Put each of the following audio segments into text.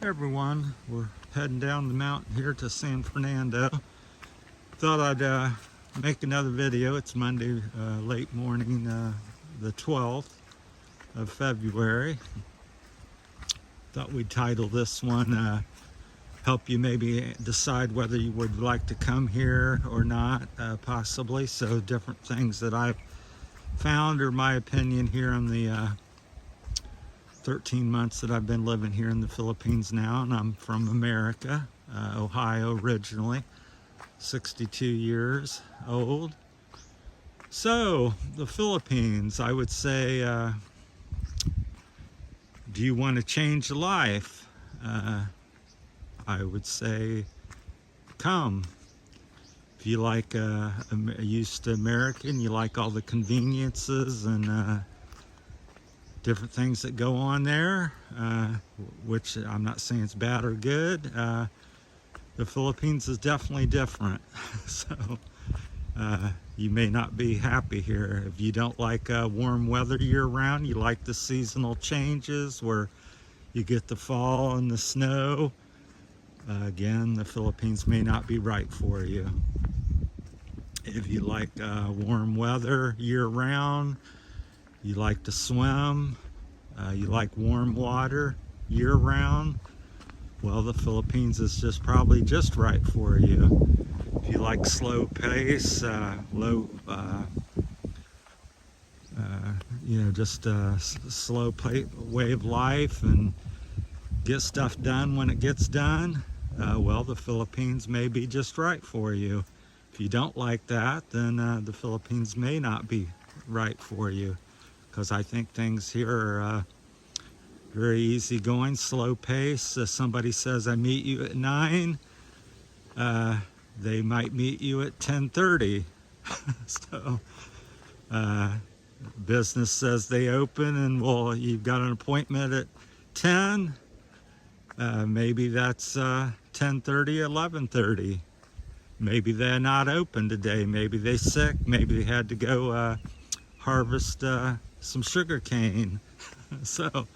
Hey everyone, we're heading down the mountain here to San Fernando. Thought I'd make another video. It's Monday late morning, the 12th of February. Thought we'd title this one, help you maybe decide whether you would like to come here or not, possibly. So different things that I've found, or my opinion, here on the 13 months that I've been living here in the Philippines now, and I'm from America, Ohio originally, 62 years old. So, the Philippines, I would say, do you want to change life? I would say, come. If you like used to American, you like all the conveniences and different things that go on there, which I'm not saying it's bad or good. The Philippines is definitely different. So you may not be happy here. If you don't like warm weather year round, you like the seasonal changes where you get the fall and the snow, again, the Philippines may not be right for you. If you like warm weather year round, you like to swim, you like warm water year round, well, the Philippines is just probably just right for you. If you like slow pace, low, just a slow way of life and get stuff done when it gets done, well, the Philippines may be just right for you. If you don't like that, then the Philippines may not be right for you, because I think things here are very easy going, slow pace. Somebody says, I meet you at 9, they might meet you at 10:30. So business says they open and, well, you've got an appointment at 10. Maybe that's 10:30, 11:30. Maybe they're not open today. Maybe they're sick. Maybe they had to go harvest some sugar cane. So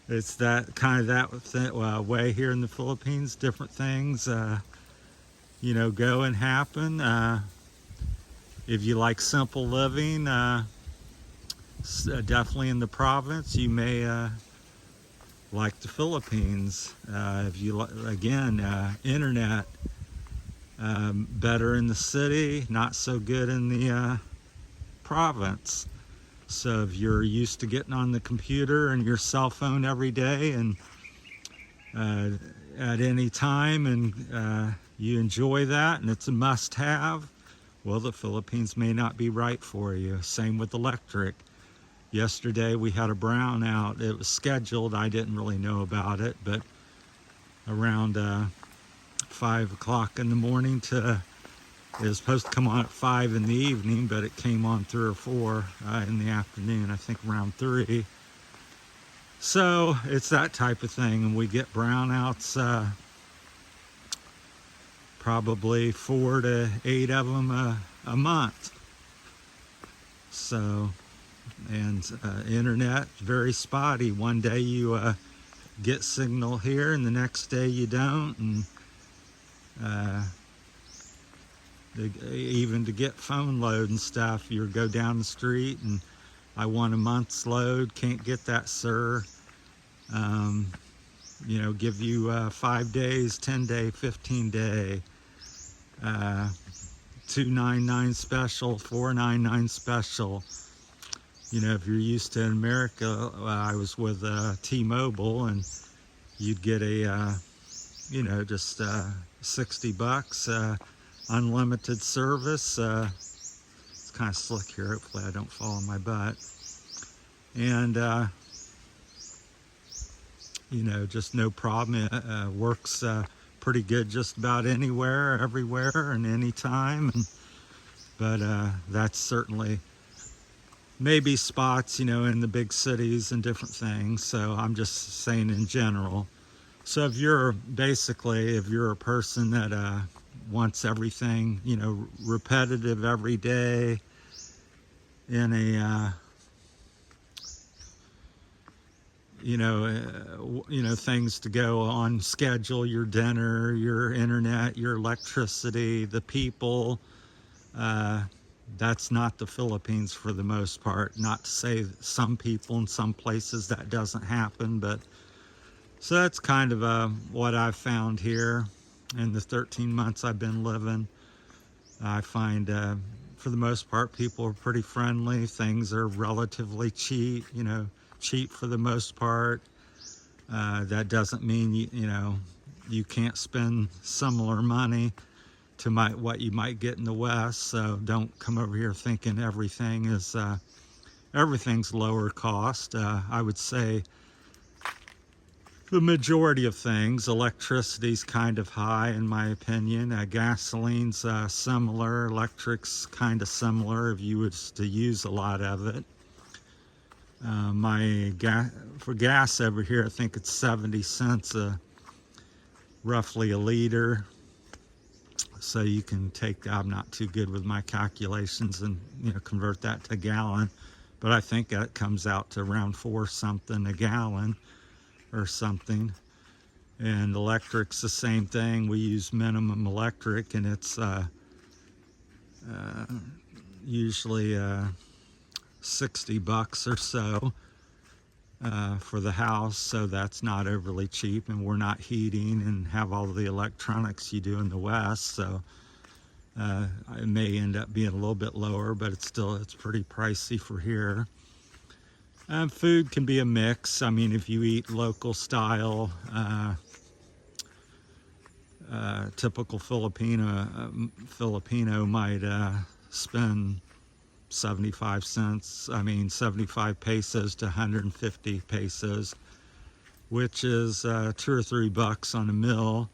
it's that kind of that way here in the Philippines. Different things, go and happen. If you like simple living, definitely in the province, you may like the Philippines. If you again, internet, better in the city, not so good in the province. So if you're used to getting on the computer and your cell phone every day and at any time, and you enjoy that and it's a must-have, well, the Philippines may not be right for you. Same with electric. Yesterday we had a brownout. It was scheduled. I didn't really know about it, but around 5 o'clock in the morning it was supposed to come on at 5 in the evening, but it came on 3 or 4 in the afternoon, I think around 3. So it's that type of thing, and we get brownouts, probably 4 to 8 of them a month. So, and internet, very spotty. One day you get signal here, and the next day you don't, and even to get phone load and stuff, you go down the street and I want a month's load, can't get that, sir. Give you 5 days, 10 day, 15 day, $2.99 special, $4.99 special. If you're used to in America, I was with T-Mobile, and you'd get a just $60, unlimited service. It's kind of slick here. Hopefully I don't fall on my butt. And just no problem. It works pretty good just about anywhere, everywhere, and anytime. But that's certainly maybe spots, in the big cities and different things. So I'm just saying in general. So if you're a person that wants everything, repetitive every day in a things to go on schedule, your dinner, your internet, your electricity, the people. That's not the Philippines for the most part. Not to say some people in some places that doesn't happen, but so that's kind of what I've found here in the 13 months I've been living. I find for the most part people are pretty friendly. Things are relatively cheap, cheap for the most part. That doesn't mean you can't spend similar money to what you might get in the West. So don't come over here thinking everything's lower cost. I would say the majority of things, electricity's kind of high in my opinion. Gasoline's similar, electric's kind of similar if you was to use a lot of it. For gas over here, I think it's 70 cents roughly a liter. So you can I'm not too good with my calculations and convert that to a gallon, but I think that comes out to around 4 something a gallon or something. And electric's the same thing. We use minimum electric, and it's usually $60 or so for the house, so that's not overly cheap, and we're not heating and have all the electronics you do in the West, so it may end up being a little bit lower, but it's pretty pricey for here. Food can be a mix. I mean, if you eat local style, typical Filipino might spend 75 pesos to 150 pesos, which is $2 or $3 on a meal.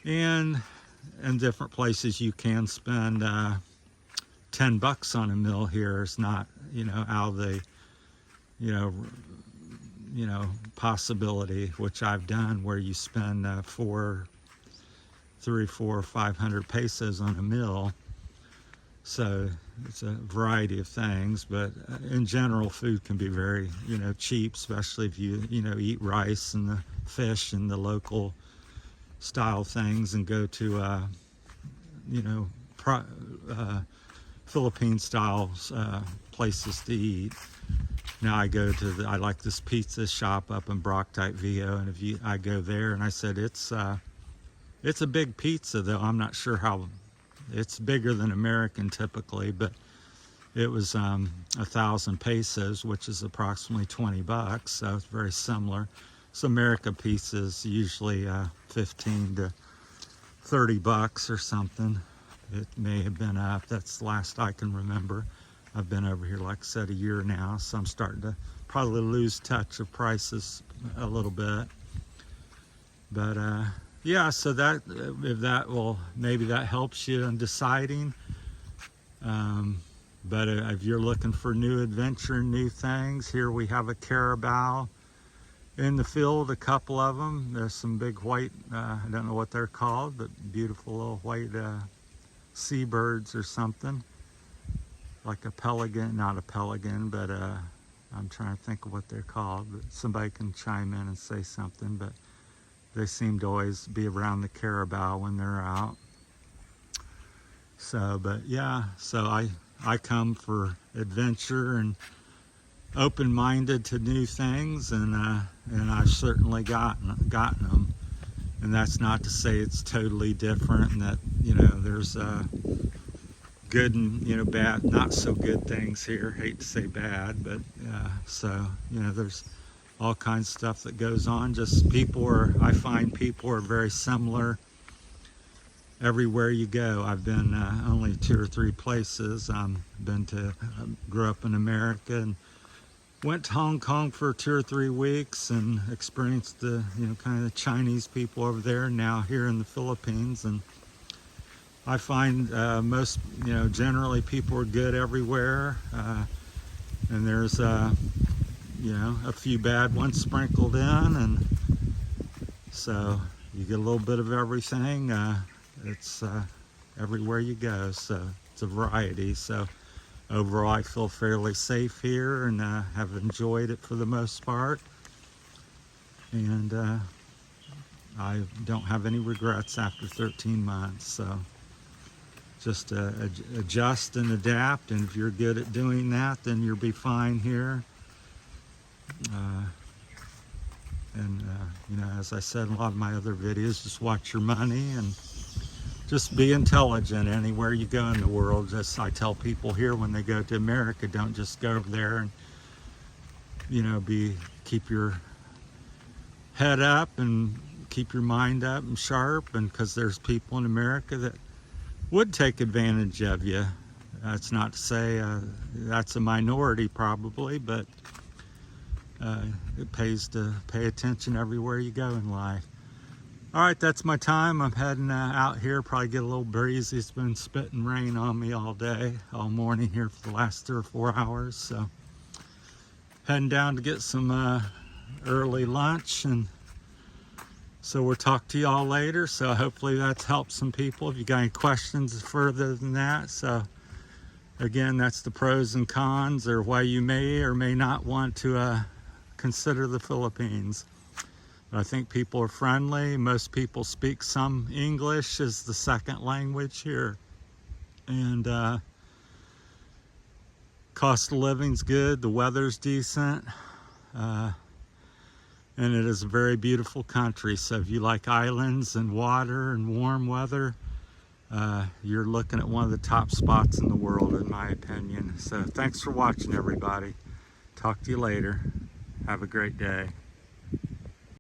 And in different places you can spend $10 on a meal here. It's not, out of the, possibility, which I've done, where you spend 300, 400, 500 pesos on a meal. So it's a variety of things, but in general, food can be very, cheap, especially if you, eat rice and the fish and the local style things and go to, Philippine style places to eat. Now I like this pizza shop up in Barotac, Viejo, and I go there, and I said it's a big pizza, though I'm not sure how. It's bigger than American typically, but it was 1,000 pesos, which is approximately $20, so it's very similar. So American pizza is usually 15 to $30 or something. It may have been up. That's the last I can remember. I've been over here, like I said, a year now, so I'm starting to probably lose touch of prices a little bit. But yeah, so maybe that helps you in deciding. But if you're looking for new adventure, new things, here we have a carabao in the field, a couple of them. There's some big white, I don't know what they're called, but beautiful little white seabirds or something. Like a pelican, not a pelican, but I'm trying to think of what they're called. But somebody can chime in and say something, but they seem to always be around the carabao when they're out. So, but yeah, so I come for adventure and open-minded to new things, and I've certainly gotten them. And that's not to say it's totally different, and that there's good and bad, not so good things here. Hate to say bad, but so there's all kinds of stuff that goes on. Just I find people are very similar everywhere you go. I've been only 2 or 3 places. Grew up in America and went to Hong Kong for 2 or 3 weeks and experienced the kind of Chinese people over there. Now here in the Philippines, and I find generally people are good everywhere, and there's a few bad ones sprinkled in, and so you get a little bit of everything. It's everywhere you go, so it's a variety. So overall I feel fairly safe here and have enjoyed it for the most part. And I don't have any regrets after 13 months. So just adjust and adapt, and if you're good at doing that, then you'll be fine here. You know, as I said in a lot of my other videos, just watch your money and just be intelligent anywhere you go in the world. Just I tell people here when they go to America, don't just go over there and, you know, keep your head up and keep your mind up and sharp, and because there's people in America that would take advantage of you. That's not to say that's a minority probably, but it pays to pay attention everywhere you go in life. All right, that's my time. I'm heading out here, probably get a little breezy. It's been spitting rain on me all day, all morning here for the last 3 or 4 hours. So heading down to get some early lunch, and so we'll talk to y'all later. So hopefully that's helped some people. If you got any questions further than that. So again, that's the pros and cons, or why you may or may not want to consider the Philippines. But I think people are friendly. Most people speak some English as the second language here. And cost of living's good, the weather's decent. And it is a very beautiful country. So if you like islands and water and warm weather, you're looking at one of the top spots in the world, in my opinion. So thanks for watching, everybody. Talk to you later. Have a great day.